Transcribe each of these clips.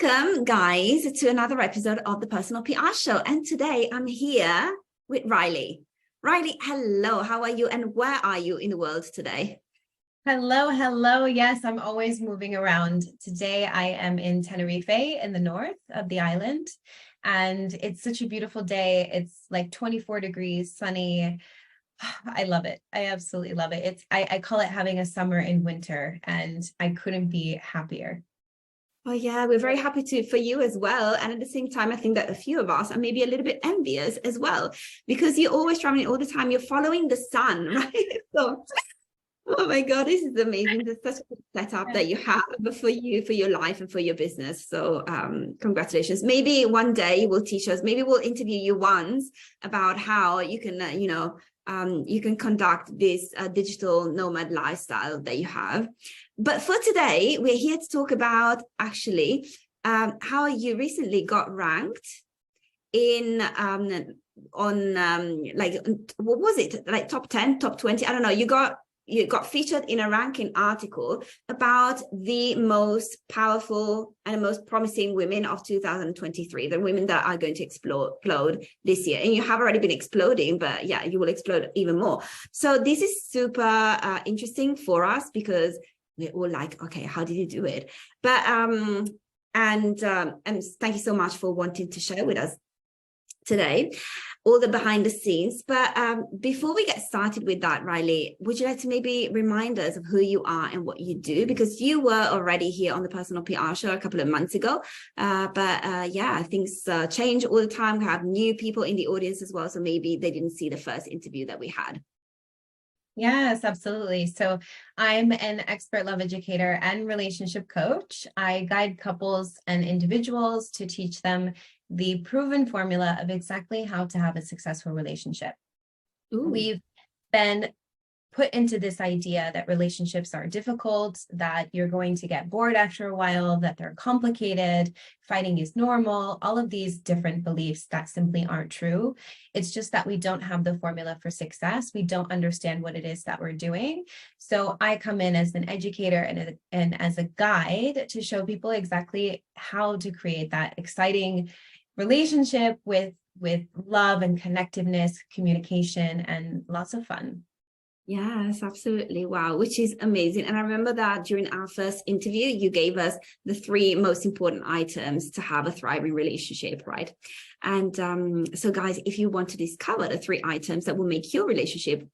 Welcome, guys, to another episode of the Personal PR Show. And today I'm here with Railey. Railey, hello. How are you? And where are you in the world today? Hello. Yes, I'm always moving around. Today I am in Tenerife in the north of the island, and it's such a beautiful day. It's like 24 degrees, sunny. I love it. I absolutely love it. I call it having a summer in winter, and I couldn't be happier. Oh yeah, we're very happy for you as well. And at the same time, I think that a few of us are maybe a little bit envious as well, because you're always traveling all the time. You're following the sun, right? So, oh my God, this is amazing. There's such a good setup that you have for you, for your life and for your business. So congratulations. Maybe one day you will teach us, maybe we'll interview you once about how you can, you can conduct this digital nomad lifestyle that you have. But for today, we're here to talk about actually how you recently got ranked in what was it, like top 10, top 20? I don't know. You got featured in a ranking article about the most powerful and the most promising women of 2023, the women that are going to explode this year. And you have already been exploding, but yeah, you will explode even more. So this is super interesting for us because we're all like, okay, how did you do it? But and thank you so much for wanting to share with us today all the behind the scenes. But before we get started with that, Railey, would you like to maybe remind us of who you are and what you do? Because you were already here on the Personal PR Show a couple of months ago. Yeah, things change all the time. We have new people in the audience as well. So maybe they didn't see the first interview that we had. Yes, absolutely. So I'm an expert love educator and relationship coach. I guide couples and individuals to teach them the proven formula of exactly how to have a successful relationship. Ooh. We've been put into this idea that relationships are difficult, that you're going to get bored after a while, that they're complicated, fighting is normal, all of these different beliefs that simply aren't true. It's just that we don't have the formula for success. We don't understand what it is that we're doing. So I come in as an educator and as a guide to show people exactly how to create that exciting relationship with love and connectiveness, communication, and lots of fun. Yes, absolutely. Wow, which is amazing. And I remember that during our first interview, you gave us the 3 most important items to have a thriving relationship, right? And so guys, if you want to discover the 3 items that will make your relationship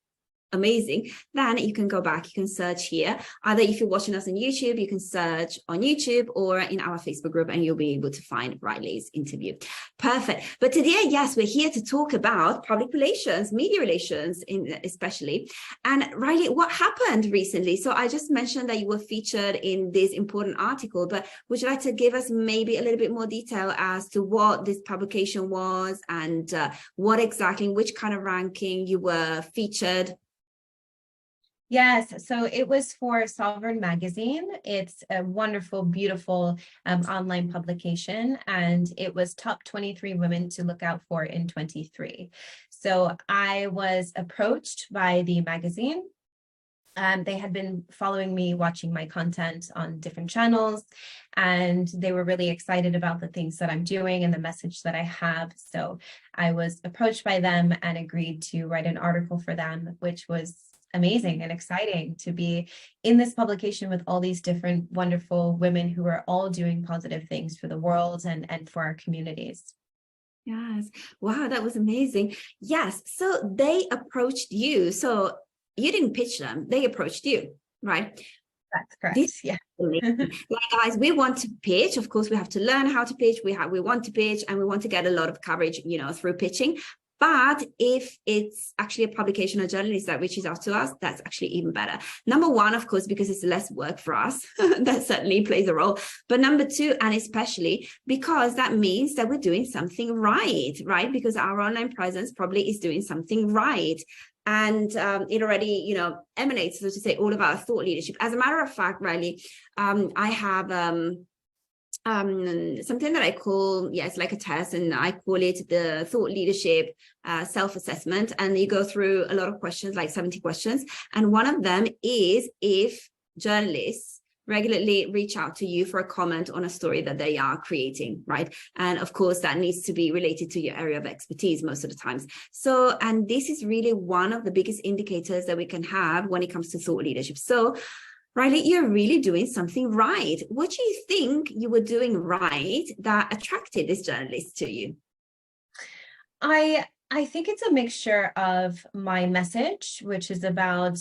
amazing, then you can go back, you can search here. Either if you're watching us on YouTube, you can search on YouTube or in our Facebook group and you'll be able to find Railey's interview. Perfect. But today, yes, we're here to talk about public relations, media relations especially. And Railey, what happened recently? So I just mentioned that you were featured in this important article, but would you like to give us maybe a little bit more detail as to what this publication was and what exactly, which kind of ranking you were featured? Yes, so it was for Sovereign Magazine. It's a wonderful, beautiful online publication, and it was top 23 women to look out for in 23. So I was approached by the magazine. They had been following me, watching my content on different channels, and they were really excited about the things that I'm doing and the message that I have. So I was approached by them and agreed to write an article for them, which was amazing and exciting to be in this publication with all these different wonderful women who are all doing positive things for the world and for our communities. Yes. Wow, that was amazing. Yes. So they approached you. So you didn't pitch them. They approached you, right? That's correct. Yeah. Like, guys, we want to pitch. Of course, we have to learn how to pitch. We want to pitch and we want to get a lot of coverage, through pitching. But if it's actually a publication or journalist that reaches out to us, that's actually even better. Number 1, of course, because it's less work for us. That certainly plays a role. But number 2, and especially because that means that we're doing something right? Because our online presence probably is doing something right. And it already, emanates, so to say, all of our thought leadership. As a matter of fact, Railey, I have something that I call, it's like a test, and I call it the thought leadership self-assessment. And you go through a lot of questions, like 70 questions. And one of them is if journalists regularly reach out to you for a comment on a story that they are creating, right? And of course, that needs to be related to your area of expertise most of the times. So, and this is really one of the biggest indicators that we can have when it comes to thought leadership. So, Riley, you're really doing something right. What do you think you were doing right that attracted this journalist to you? I think it's a mixture of my message, which is about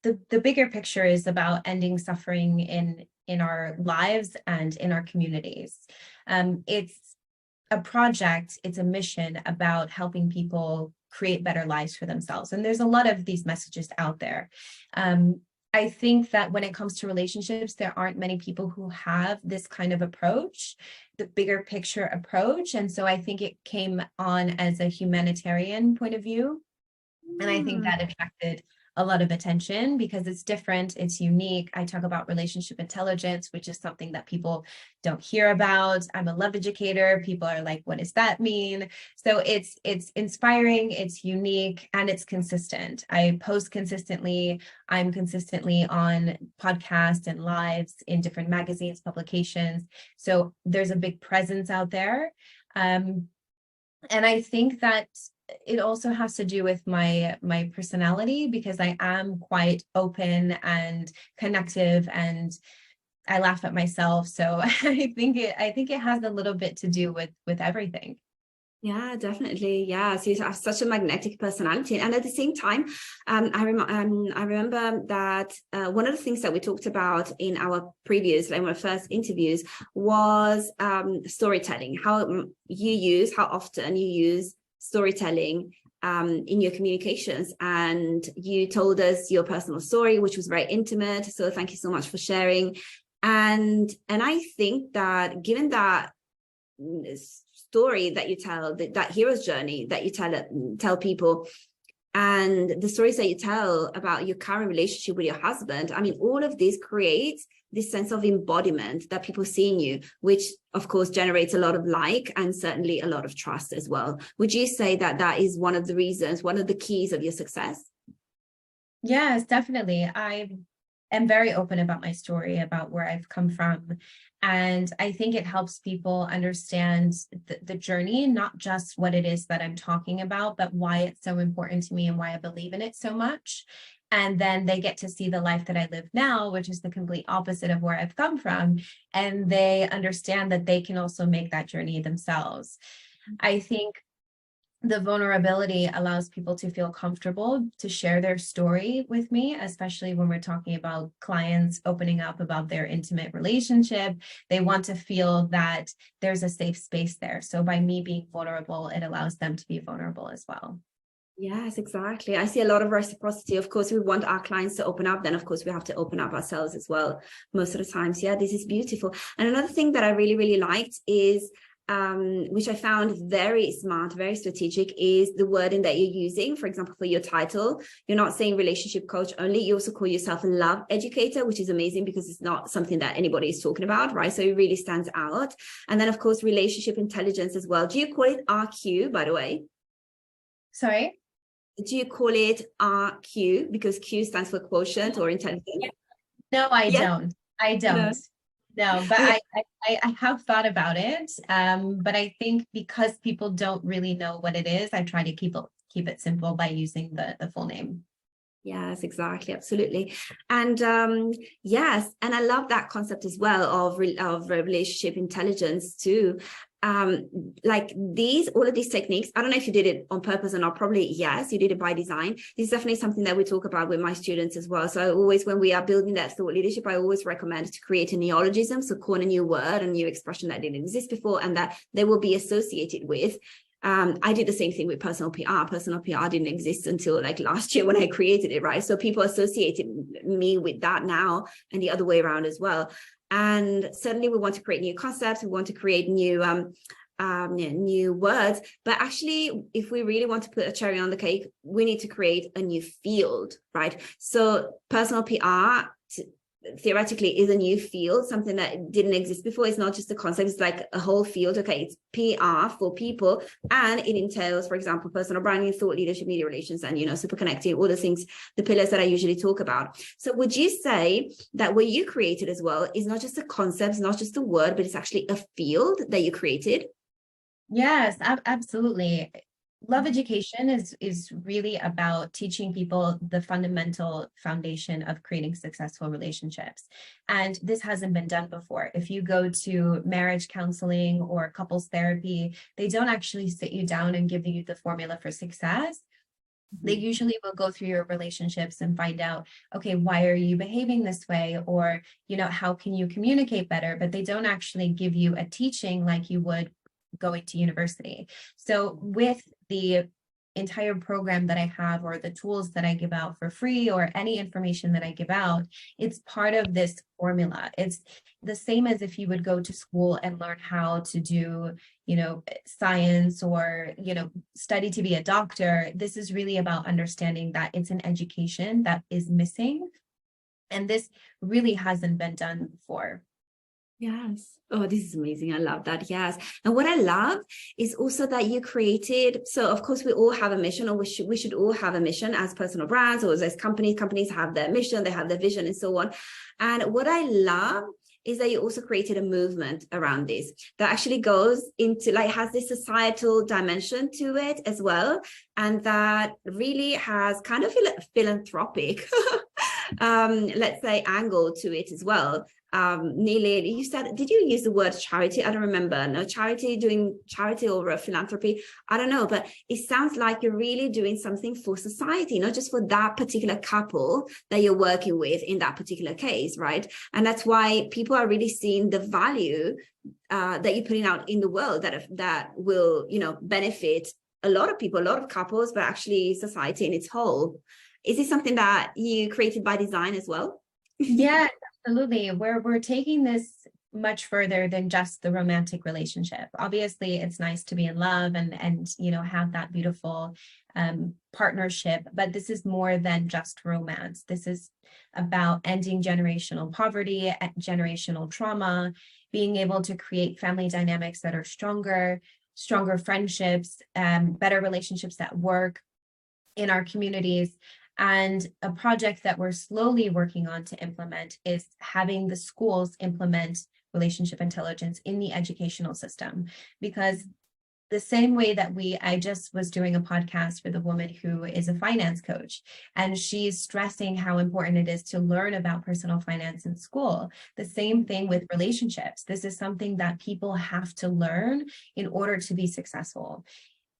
the bigger picture is about ending suffering in our lives and in our communities. It's a project, it's a mission about helping people create better lives for themselves. And there's a lot of these messages out there. I think that when it comes to relationships, there aren't many people who have this kind of approach, the bigger picture approach. And so I think it came on as a humanitarian point of view. And I think that attracted a lot of attention because it's different, it's unique. I talk about relationship intelligence, which is something that people don't hear about. I'm a love educator. People are like, what does that mean? So it's inspiring, it's unique, and it's consistent. I post consistently. I'm consistently on podcasts and lives in different magazines, publications. So there's a big presence out there. And I think that it also has to do with my personality, because I am quite open and connective and I laugh at myself. So I think it has a little bit to do with everything. Yeah, definitely. Yeah, so you have such a magnetic personality, and at the same time, I remember that one of the things that we talked about in our previous, like our first interviews, was storytelling. How often you use storytelling in your communications, and you told us your personal story, which was very intimate. So thank you so much for sharing. And I think that given that story that you tell, that hero's journey that you tell people, and the stories that you tell about your current relationship with your husband, I mean, all of this creates this sense of embodiment that people see in you, which of course generates a lot of and certainly a lot of trust as well. Would you say that that is one of the reasons, one of the keys of your success? Yes, definitely. I am very open about my story, about where I've come from. And I think it helps people understand the journey, not just what it is that I'm talking about, but why it's so important to me and why I believe in it so much. And then they get to see the life that I live now, which is the complete opposite of where I've come from. And they understand that they can also make that journey themselves. I think the vulnerability allows people to feel comfortable to share their story with me, especially when we're talking about clients opening up about their intimate relationship. They want to feel that there's a safe space there. So by me being vulnerable, it allows them to be vulnerable as well. Yes, exactly. I see a lot of reciprocity. Of course, we want our clients to open up. Then, of course, we have to open up ourselves as well most of the times. Yeah, this is beautiful. And another thing that I really, really liked is which I found very smart, very strategic, is the wording that you're using. For example, for your title, you're not saying relationship coach only, you also call yourself a love educator, which is amazing because it's not something that anybody is talking about, right? So it really stands out. And then, of course, relationship intelligence as well. Do you call it RQ, by the way? Sorry? Do you call it RQ because Q stands for quotient or intelligence? No, I don't. I don't. No, but I have thought about it. But I think because people don't really know what it is, I try to keep it simple by using the full name. Yes, exactly. Absolutely. And yes, and I love that concept as well of relationship intelligence too. Like all of these techniques, I don't know if you did it on purpose or not, probably yes, you did it by design. This is definitely something that we talk about with my students as well. So I always, when we are building that thought leadership, I always recommend to create a neologism, so coin a new word, a new expression that didn't exist before and that they will be associated with. I did the same thing with personal PR. Personal PR didn't exist until like last year when I created it, right? So people associated me with that now, and the other way around as well. And certainly we want to create new concepts. We want to create new words. But actually, if we really want to put a cherry on the cake, we need to create a new field, right? So personal PR theoretically is a new field, something that didn't exist before. It's not just a concept, it's like a whole field. Okay, it's PR for people, and it entails, for example, personal branding, thought leadership, media relations, and super connecting, all the things, the pillars that I usually talk about. So would you say that what you created as well is not just a concept, it's not just a word, but it's actually a field that you created? Yes, absolutely. Love education is really about teaching people the fundamental foundation of creating successful relationships. And this hasn't been done before. If you go to marriage counseling or couples therapy, they don't actually sit you down and give you the formula for success. They usually will go through your relationships and find out, okay, why are you behaving this way? Or, how can you communicate better? But they don't actually give you a teaching like you would going to university. So with the entire program that I have, or the tools that I give out for free, or any information that I give out, it's part of this formula. It's the same as if you would go to school and learn how to do, science, or, study to be a doctor. This is really about understanding that it's an education that is missing. And this really hasn't been done before. Yes. Oh, this is amazing. I love that. Yes. And what I love is also that you created, so of course we all have a mission, or we should all have a mission as personal brands, or as companies have their mission, they have their vision, and so on. And what I love is that you also created a movement around this that actually goes into, like, has this societal dimension to it as well. And that really has kind of a philanthropic, let's say, angle to it as well. Nearly, you said, did you use the word charity? I don't remember. No, charity, doing charity or philanthropy. I don't know, but it sounds like you're really doing something for society, not just for that particular couple that you're working with in that particular case, right? And that's why people are really seeing the value that you're putting out in the world that will, benefit a lot of people, a lot of couples, but actually society in its whole. Is this something that you created by design as well? Yeah, absolutely. We're taking this much further than just the romantic relationship. Obviously, it's nice to be in love and have that beautiful partnership, but this is more than just romance. This is about ending generational poverty, generational trauma, being able to create family dynamics that are stronger friendships, better relationships at work, in our communities. And a project that we're slowly working on to implement is having the schools implement relationship intelligence in the educational system. Because the same way that I just was doing a podcast with a woman who is a finance coach, and she's stressing how important it is to learn about personal finance in school. The same thing with relationships. This is something that people have to learn in order to be successful.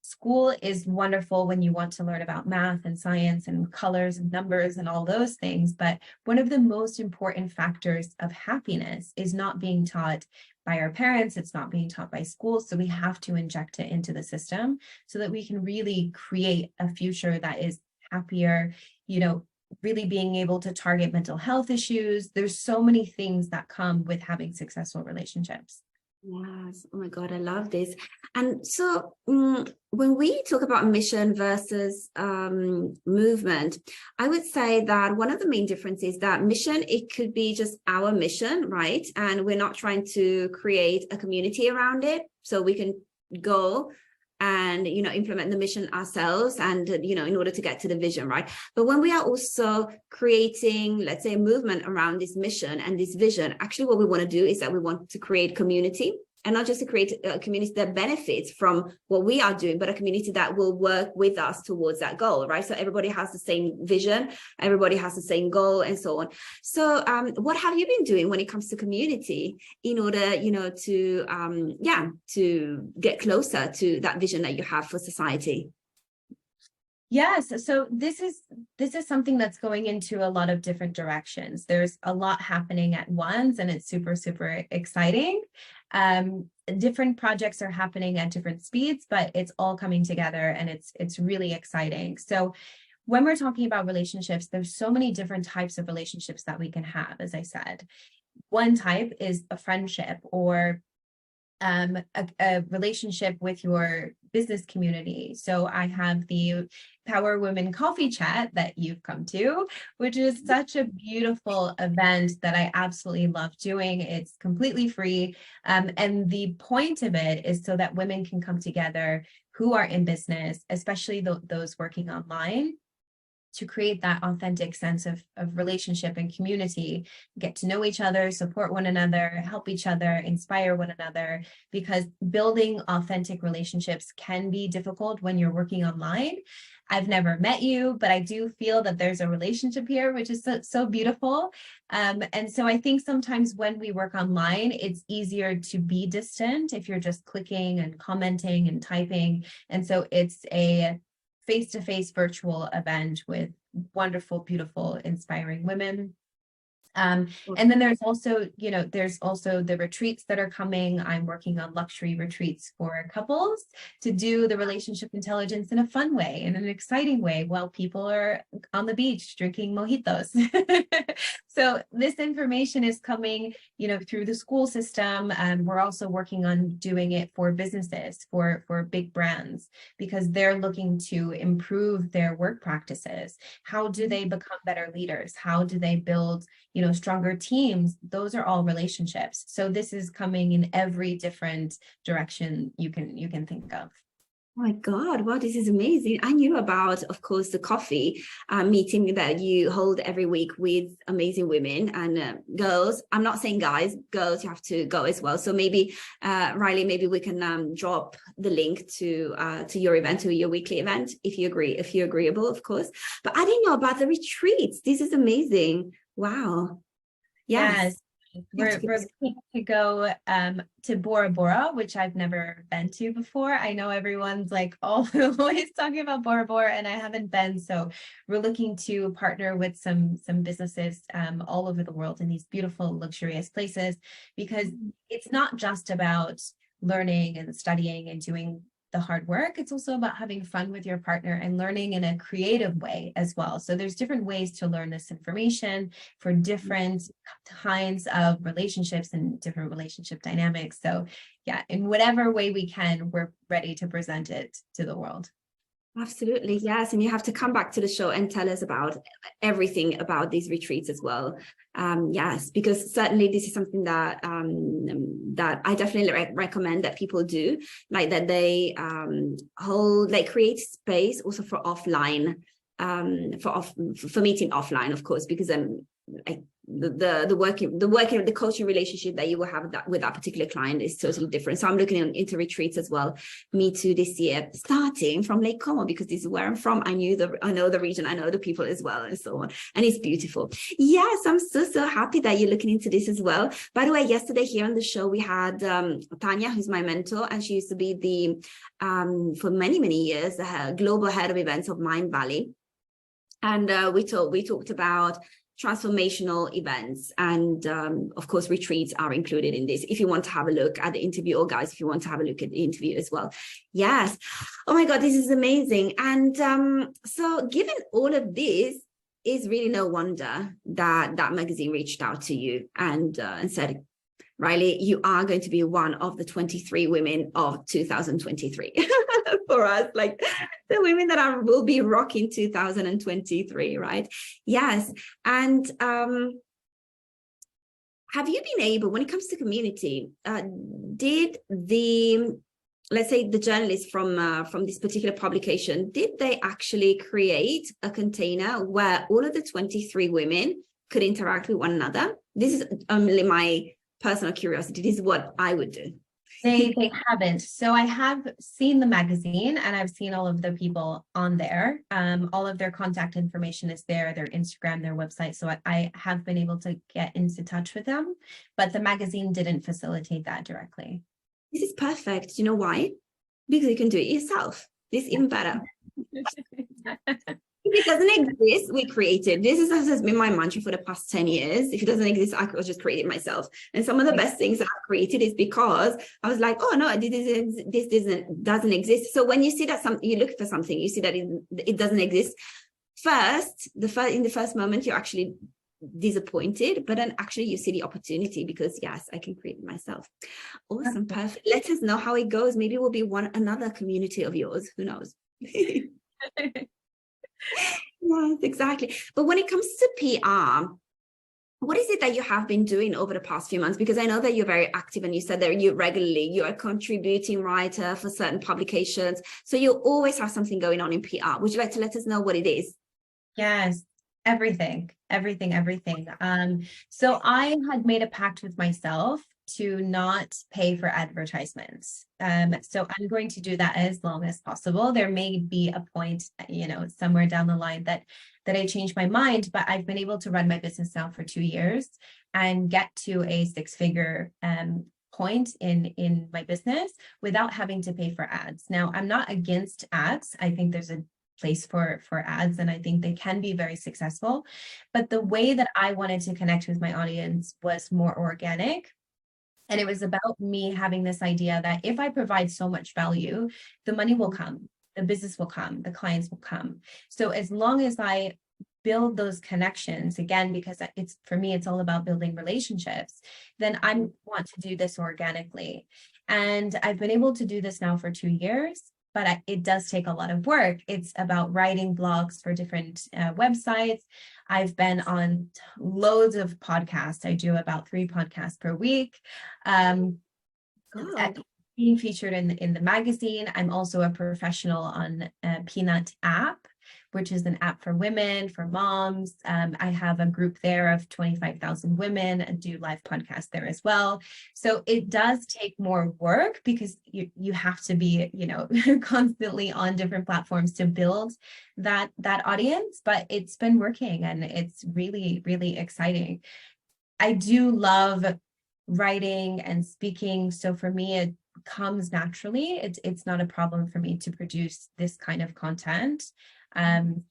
School is wonderful when you want to learn about math and science and colors and numbers and all those things. But one of the most important factors of happiness is not being taught by our parents. It's not being taught by schools. So we have to inject it into the system so that we can really create a future that is happier, really being able to target mental health issues. There's so many things that come with having successful relationships. Yes. Oh my God, I love this. And so when we talk about mission versus movement, I would say that one of the main differences is that mission, it could be just our mission, right? And we're not trying to create a community around it. So we can go and implement the mission ourselves, and in order to get to the vision, right? But when we are also creating, let's say, a movement around this mission and this vision, actually what we want to do is that we want to create community, and not just to create a community that benefits from what we are doing, but a community that will work with us towards that goal, right? So everybody has the same vision, everybody has the same goal, and so on. So what have you been doing when it comes to community in order, to get closer to that vision that you have for society? Yes, so this is something that's going into a lot of different directions. There's a lot happening at once, and it's super, super exciting. Different projects are happening at different speeds, but it's all coming together, and it's really exciting. So when we're talking about relationships, there's so many different types of relationships that we can have, as I said. One type is a friendship, or a relationship with your business community. So I have the Power Women Coffee Chat that you've come to, which is such a beautiful event that I absolutely love doing. It's completely free. And the point of it is so that women can come together who are in business, especially those working online, to create that authentic sense of relationship and community, get to know each other, support one another, help each other, inspire one another, because building authentic relationships can be difficult when you're working online. I've never met you, but I do feel that there's a relationship here, which is so beautiful. And so I think sometimes when we work online, it's easier to be distant if you're just clicking and commenting and typing. And so it's a face-to-face virtual event with wonderful, beautiful, inspiring women. And then there's also, there's also the retreats that are coming. I'm working on luxury retreats for couples to do the relationship intelligence in a fun way, in an exciting way, while people are on the beach drinking mojitos. So this information is coming, through the school system. We're also working on doing it for businesses, for big brands, because they're looking to improve their work practices. How do they become better leaders? How do they build stronger teams? Those are all relationships. So this is coming in every different direction you can think of. Oh my God, wow, this is amazing. I knew about, of course, the coffee meeting that you hold every week with amazing women and girls. I'm not saying guys, girls, you have to go as well. So maybe, Riley, maybe we can drop the link to your event, to your weekly event, if you agree, if you're agreeable, of course. But I didn't know about the retreats. This is amazing. Wow. Yes. We're looking to go to Bora Bora, which I've never been to before. I know everyone's like always talking about Bora Bora, and I haven't been. So we're looking to partner with some businesses all over the world in these beautiful, luxurious places, because it's not just about learning and studying and doing the hard work. It's also about having fun with your partner and learning in a creative way as well. So there's different ways to learn this information for different kinds of relationships and different relationship dynamics. So yeah, in whatever way we can, we're ready to present it to the world. Absolutely, yes. And you have to come back to the show and tell us about everything about these retreats as well. Yes, because certainly this is something that that I definitely recommend that people do, like that they create space also for offline, for meeting offline, of course, because the coaching relationship that you will have with that particular client is totally different. So I'm looking into retreats as well. Me too this year, starting from Lake Como, because this is where I'm from. I know the region, I know the people as well, and so on. And it's beautiful. Yes, I'm so happy that you're looking into this as well. By the way, yesterday here on the show, we had Tanya, who's my mentor, and she used to be the for many years the global head of events of Mind Valley. And we talked about transformational events, and of course retreats are included in this if you want to have a look at the interview, or guys, if you want to have a look at the interview as well. Yes. Oh my God, this is amazing. And so given all of this, is really no wonder that magazine reached out to you and said, Riley, you are going to be one of the 23 women of 2023 for us, like the women that will be rocking 2023, right? Yes. And have you been able, when it comes to community, did let's say the journalists from this particular publication, did they actually create a container where all of the 23 women could interact with one another? This is only my personal curiosity. This is what I would do. They haven't. So I have seen the magazine, and I've seen all of the people on there. All of their contact information is there, their Instagram, their website. So I have been able to get into touch with them, but the magazine didn't facilitate that directly. This is perfect. You know why? Because you can do it yourself. This is even better. If it doesn't exist, we create it. This has been my mantra for the past 10 years. If it doesn't exist, I could just create it myself. And some of the best things that I've created is because I was like, oh no, this doesn't exist. So when you see that you look for something, you see that it doesn't exist. In the first moment, you're actually disappointed, but then actually you see the opportunity because yes, I can create it myself. Awesome. Perfect. Let us know how it goes. Maybe we'll be another community of yours. Who knows? Yes, exactly. But when it comes to PR, what is it that you have been doing over the past few months? Because I know that you're very active and you said that you're a contributing writer for certain publications. So you always have something going on in PR. Would you like to let us know what it is? Yes, everything. So I had made a pact with myself to not pay for advertisements. So I'm going to do that as long as possible. There may be a point, somewhere down the line that I changed my mind, but I've been able to run my business now for 2 years and get to a 6-figure point in my business without having to pay for ads. Now, I'm not against ads. I think there's a place for ads, and I think they can be very successful. But the way that I wanted to connect with my audience was more organic. And it was about me having this idea that if I provide so much value, the money will come, the business will come, the clients will come. So as long as I build those connections, again, because it's, for me, it's all about building relationships, then I want to do this organically. And I've been able to do this now for 2 years. But it does take a lot of work. It's about writing blogs for different websites. I've been on loads of podcasts. I do about 3 podcasts per week. Being featured in the magazine. I'm also a professional on Peanut app, which is an app for women, for moms. I have a group there of 25,000 women and do live podcasts there as well. So it does take more work because you have to be, constantly on different platforms to build that audience, but it's been working and it's really, really exciting. I do love writing and speaking. So for me, it comes naturally. It's not a problem for me to produce this kind of content. And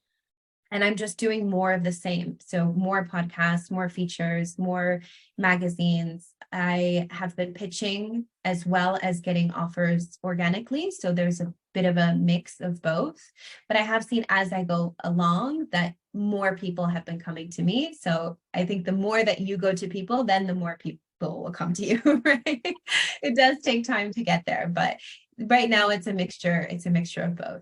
I'm just doing more of the same. So more podcasts, more features, more magazines. I have been pitching as well as getting offers organically. So there's a bit of a mix of both. But I have seen as I go along that more people have been coming to me. So I think the more that you go to people, then the more people will come to you, right? It does take time to get there, but right now it's a mixture. It's a mixture of both.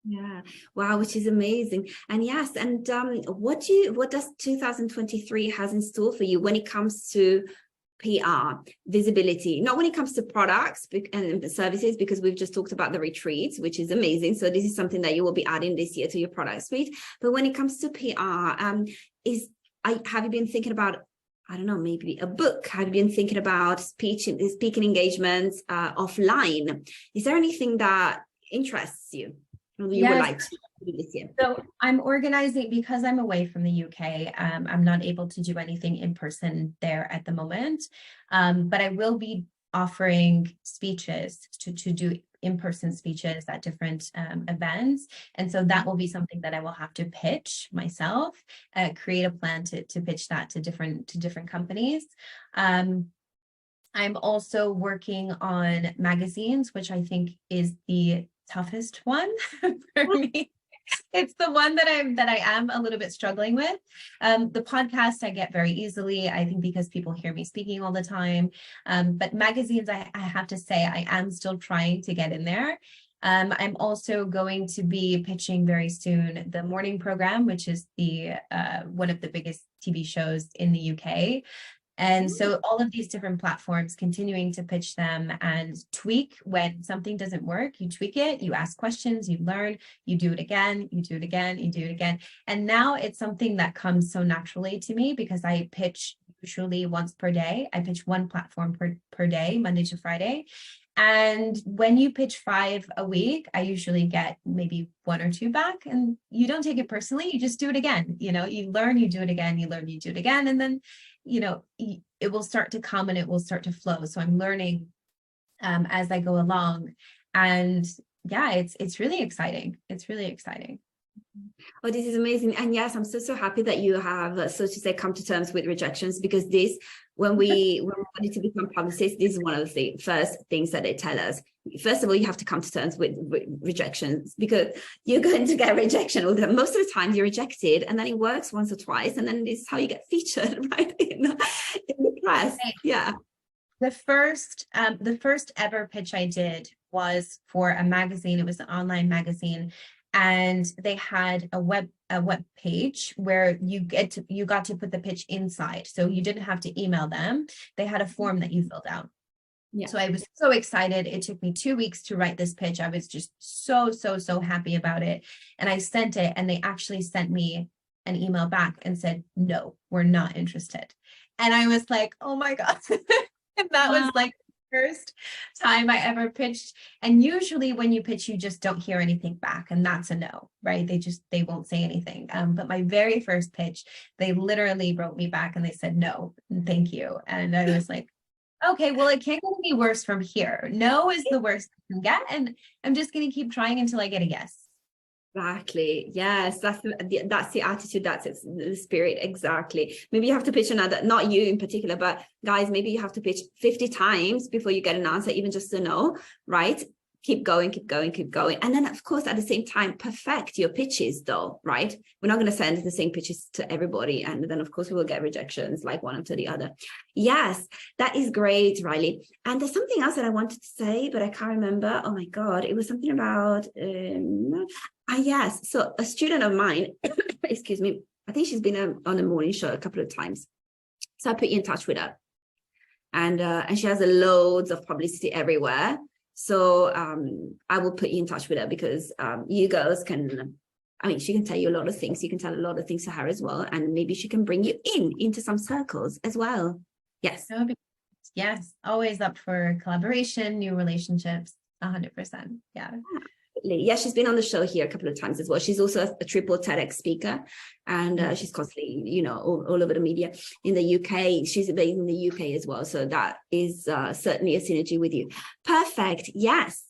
Yeah. Wow, which is amazing. And yes, and what does 2023 has in store for you when it comes to PR visibility? Not when it comes to products and services, because we've just talked about the retreats, which is amazing. So this is something that you will be adding this year to your product suite. But when it comes to PR, have you been thinking about, I don't know, maybe a book? Have you been thinking about speaking engagements offline? Is there anything that interests you? You would like to do this year? So I'm organizing, because I'm away from the UK. I'm not able to do anything in person there at the moment, but I will be offering speeches to do in-person speeches at different events. And so that will be something that I will have to pitch myself, create a plan to pitch that to different companies. I'm also working on magazines, which I think is the toughest one for me. It's the one that I am a little bit struggling with. The podcast I get very easily, I think, because people hear me speaking all the time. But magazines, I have to say, I am still trying to get in there. I'm also going to be pitching very soon the morning program, which is the one of the biggest TV shows in the UK. And so all of these different platforms, continuing to pitch them and tweak when something doesn't work, you tweak it, you ask questions, you learn, you do it again, you do it again, you do it again. And now it's something that comes so naturally to me because I pitch usually once per day. I pitch 1 platform per day, Monday to Friday. And when you pitch 5 a week, I usually get maybe 1 or 2 back, and you don't take it personally. You just do it again. You learn, you do it again, you learn, you do it again. And then, it will start to come and it will start to flow. So I'm learning as I go along. And yeah, it's really exciting. It's really exciting. Oh, this is amazing. And yes, I'm so happy that you have, so to say, come to terms with rejections, because this, when we wanted to become publicists, this is one of the first things that they tell us. First of all, you have to come to terms with rejections, because you're going to get rejection. Most of the time you're rejected, and then it works once or twice, and then this is how you get featured, right? In the press. Right. Yeah. The first ever pitch I did was for a magazine. It was an online magazine, and they had a web page where you got to put the pitch inside, so you didn't have to email them. They had a form that you filled out. Yeah. So I was so excited. It took me 2 weeks to write this pitch. I was just so happy about it, and I sent it, and they actually sent me an email back and said, no, we're not interested. And I was like, oh my God. And that was like the first time I ever pitched. And usually when you pitch, you just don't hear anything back, and that's a no, right? They won't say anything. But my very first pitch, they literally wrote me back and they said, no, thank you. And I was like, okay, well, it can't get any worse from here. No is the worst I can get. And I'm just going to keep trying until I get a yes. Exactly. Yes, that's the attitude. That's the spirit. Exactly. Maybe you have to pitch another, not you in particular, but guys, maybe you have to pitch 50 times before you get an answer, even just a no, right? Keep going, keep going, keep going. And then, of course, at the same time, perfect your pitches, though, right? We're not going to send the same pitches to everybody. And then, of course, we will get rejections like one after the other. Yes, that is great, Riley. And there's something else that I wanted to say, but I can't remember. Oh, my God. It was something about, yes. So a student of mine, excuse me, I think she's been on the morning show a couple of times. So I put you in touch with her. And she has loads of publicity everywhere. So I will put you in touch with her, because you girls can, I mean, she can tell you a lot of things. You can tell a lot of things to her as well. And maybe she can bring you into some circles as well. Yes. Yes. Always up for collaboration, new relationships, 100%. Yeah. Yeah, she's been on the show here a couple of times as well. She's also a triple TEDx speaker, and she's constantly, all over the media in the UK. She's based in the UK as well. So that is certainly a synergy with you. Perfect. Yes.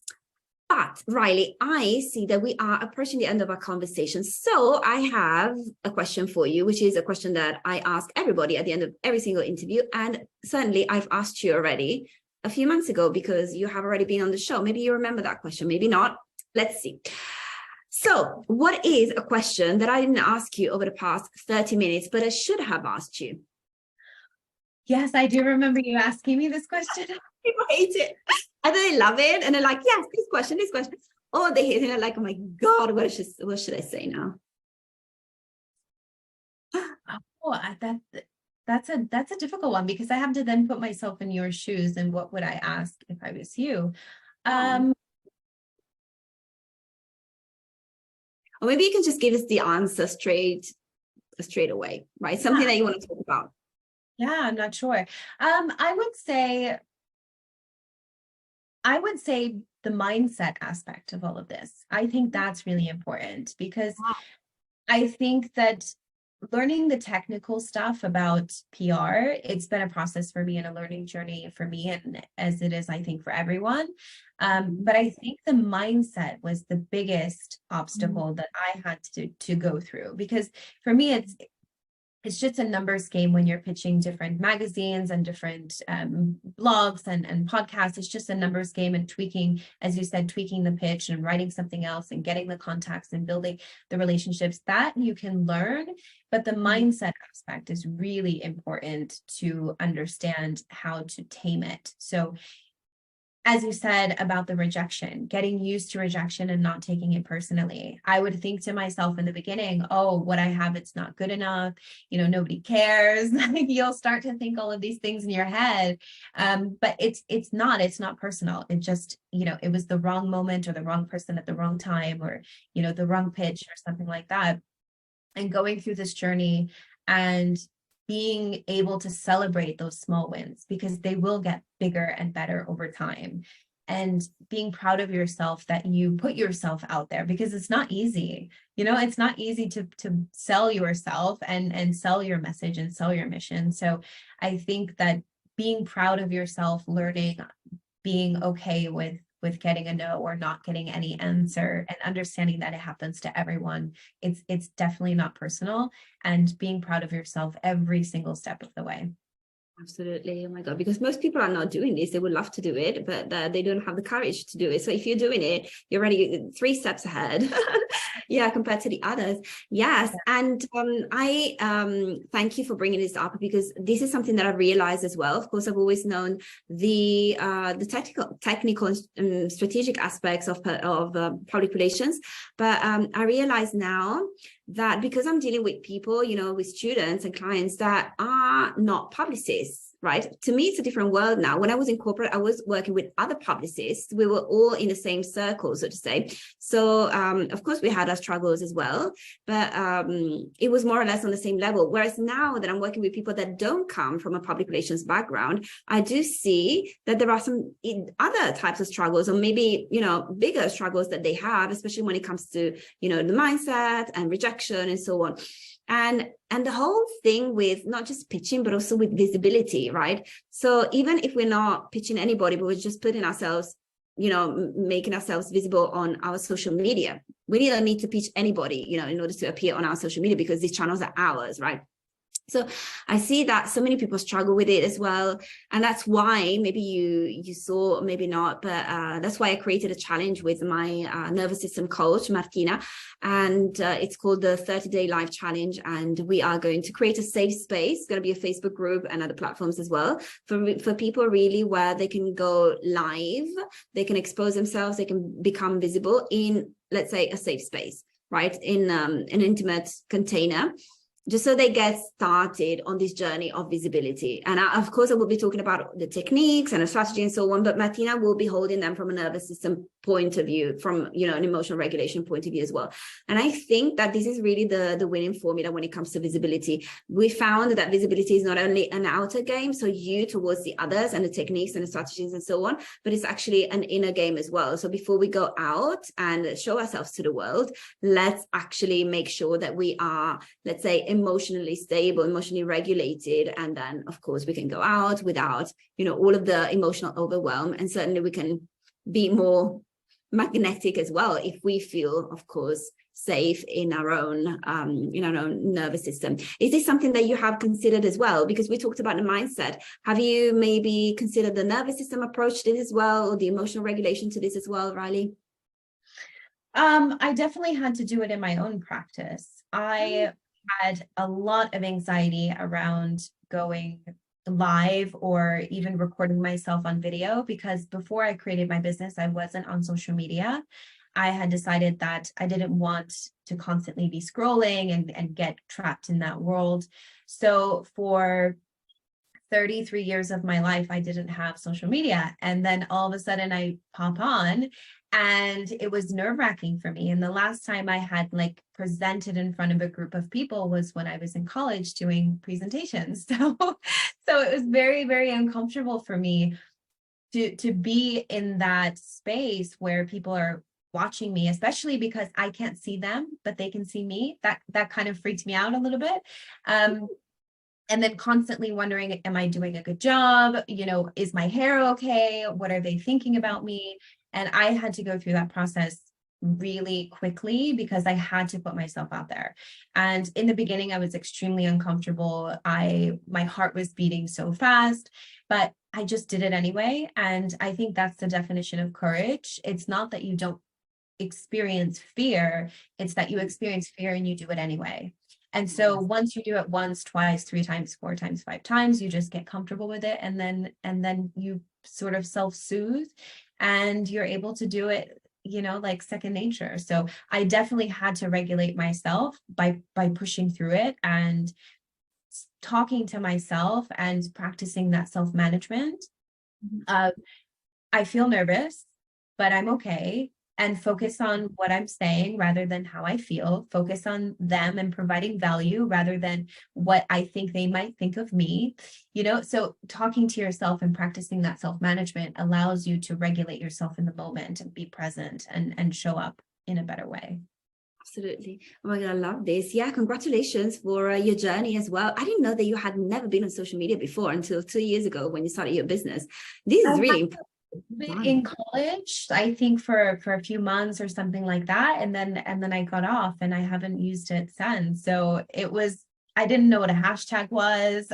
But Riley, I see that we are approaching the end of our conversation. So I have a question for you, which is a question that I ask everybody at the end of every single interview. And certainly I've asked you already a few months ago, because you have already been on the show. Maybe you remember that question, maybe not. Let's see. So what is a question that I didn't ask you over the past 30 minutes, but I should have asked you? Yes, I do remember you asking me this question. People hate it. Either they love it and they're like, yes, this question. Or they hate it and they're like, oh my God, what should I say now? Oh, that's a difficult one, because I have to then put myself in your shoes, and what would I ask if I was you? Or maybe you can just give us the answer straight away, right? Something that you want to talk about. Yeah, I'm not sure. I would say the mindset aspect of all of this. I think that's really important, because I think that learning the technical stuff about PR, it's been a process for me and a learning journey for me, and as it is, I think, for everyone. But I think the mindset was the biggest obstacle that I had to go through, because for me, it's just a numbers game when you're pitching different magazines and different blogs and podcasts. It's just a numbers game, and tweaking, as you said, tweaking the pitch and writing something else and getting the contacts and building the relationships that you can learn. But the mindset aspect is really important to understand how to tame it. So as you said about the rejection, getting used to rejection and not taking it personally. I would think to myself in the beginning, oh, what I have, it's not good enough. Nobody cares. You'll start to think all of these things in your head. But it's not personal. It just, it was the wrong moment, or the wrong person at the wrong time, or, the wrong pitch or something like that. And going through this journey and being able to celebrate those small wins, because they will get bigger and better over time, and being proud of yourself that you put yourself out there, because it's not easy. It's not easy to sell yourself and sell your message and sell your mission. So I think that being proud of yourself, learning, being okay with with getting a no or not getting any answer, and understanding that it happens to everyone. It's definitely not personal, and being proud of yourself every single step of the way. Absolutely. Oh my God, because most people are not doing this. They would love to do it, but they don't have the courage to do it. So if you're doing it, you're already 3 steps ahead. Yeah, compared to the others. Yes. And I thank you for bringing this up, because this is something that I've realized as well. Of course, I've always known the technical and strategic aspects of public relations, but I realize now that because I'm dealing with people, you know, with students and clients that are not publicists, right? To me, it's a different world now. When I was in corporate, I was working with other publicists. We were all in the same circle, so to say. So, of course, we had our struggles as well, but it was more or less on the same level. Whereas now that I'm working with people that don't come from a public relations background, I do see that there are some other types of struggles, or maybe, you know, bigger struggles that they have, especially when it comes to, you know, the mindset and rejection and so on. And the whole thing with not just pitching, but also with visibility, right? So even if we're not pitching anybody, but we're just putting ourselves, you know, making ourselves visible on our social media, we don't need to pitch anybody, you know, in order to appear on our social media, because these channels are ours, right? So I see that so many people struggle with it as well. And that's why maybe you saw, maybe not, but that's why I created a challenge with my nervous system coach, Martina. And it's called the 30-Day Live Challenge. And we are going to create a safe space. It's going to be a Facebook group and other platforms as well for people, really, where they can go live, they can expose themselves, they can become visible in, let's say, a safe space, right? In an intimate container, just so they get started on this journey of visibility. And of course, I will be talking about the techniques and the strategy and so on, but Martina will be holding them from a nervous system point of view, from, you know, an emotional regulation point of view as well. And I think that this is really the winning formula when it comes to visibility. We found that visibility is not only an outer game, so you towards the others and the techniques and the strategies and so on, but it's actually an inner game as well. So before we go out and show ourselves to the world, let's actually make sure that we are, let's say, emotionally stable, emotionally regulated. And then, of course, we can go out without, you know, all of the emotional overwhelm. And certainly we can be more magnetic as well if we feel, of course, safe in our own nervous system. Is this something that you have considered as well? Because we talked about the mindset. Have you maybe considered the nervous system approach to this as well, or the emotional regulation to this as well, Railey? I definitely had to do it in my own practice. I had a lot of anxiety around going live or even recording myself on video, because before I created my business, I wasn't on social media. I had decided that I didn't want to constantly be scrolling and get trapped in that world. So for 33 years of my life, I didn't have social media. And then all of a sudden I pop on, and it was nerve-wracking for me. And the last time I had like presented in front of a group of people was when I was in college doing presentations. So it was very, very uncomfortable for me to be in that space where people are watching me, especially because I can't see them, but they can see me. That kind of freaked me out a little bit. And then constantly wondering, am I doing a good job? You know, is my hair okay? What are they thinking about me? And I had to go through that process really quickly because I had to put myself out there. And in the beginning, I was extremely uncomfortable. My heart was beating so fast, but I just did it anyway. And I think that's the definition of courage. It's not that you don't experience fear, it's that you experience fear and you do it anyway. And so once you do it once, twice, 3 times, 4 times, 5 times, you just get comfortable with it. And then you sort of self-soothe and you're able to do it, you know, like second nature. So I definitely had to regulate myself by pushing through it and talking to myself and practicing that self-management. I feel nervous, but I'm okay. And focus on what I'm saying rather than how I feel. Focus on them and providing value rather than what I think they might think of me. You know, so talking to yourself and practicing that self-management allows you to regulate yourself in the moment and be present and show up in a better way. Absolutely. Oh my God, I love this. Yeah, congratulations for your journey as well. I didn't know that you had never been on social media before until 2 years ago when you started your business. This is really important. in college, I think for a few months or something like that, and then I got off and I haven't used it since. So I didn't know what a hashtag was.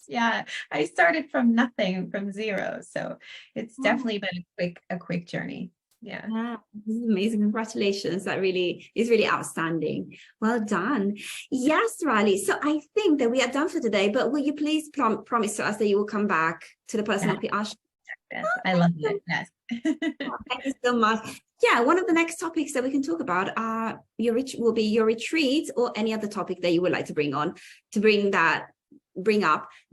Yeah, I started from nothing, from zero. So it's definitely been a quick journey. Yeah. Yeah, this is amazing. Congratulations. That really is really outstanding. Well done. Yes, Riley. So I think that we are done for today, but will you please promise to us that you will come back to the personal PR show? Yes, I love it. Yes. Thank you so much. Yeah, one of the next topics that we can talk about will be your retreat or any other topic that you would like to bring up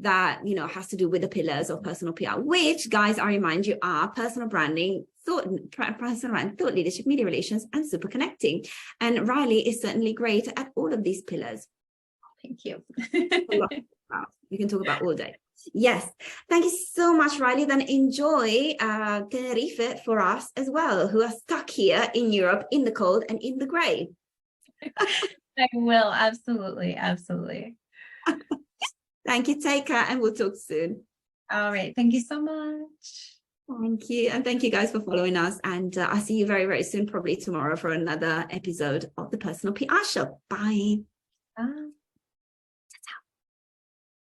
that has to do with the pillars of personal PR, which, guys, I remind you, are personal branding, thought leadership, media relations, and super connecting. And Riley is certainly great at all of these pillars. Thank you. We can talk about all day. Yes, thank you so much, Riley. Then enjoy Tenerife for us as well, who are stuck here in Europe in the cold and in the grey. I will, absolutely. Thank you, take care, and we'll talk soon. All right, thank you so much. Thank you, and thank you guys for following us, and I'll see you very, very soon, probably tomorrow, for another episode of the Personal PR Show. Bye. Bye.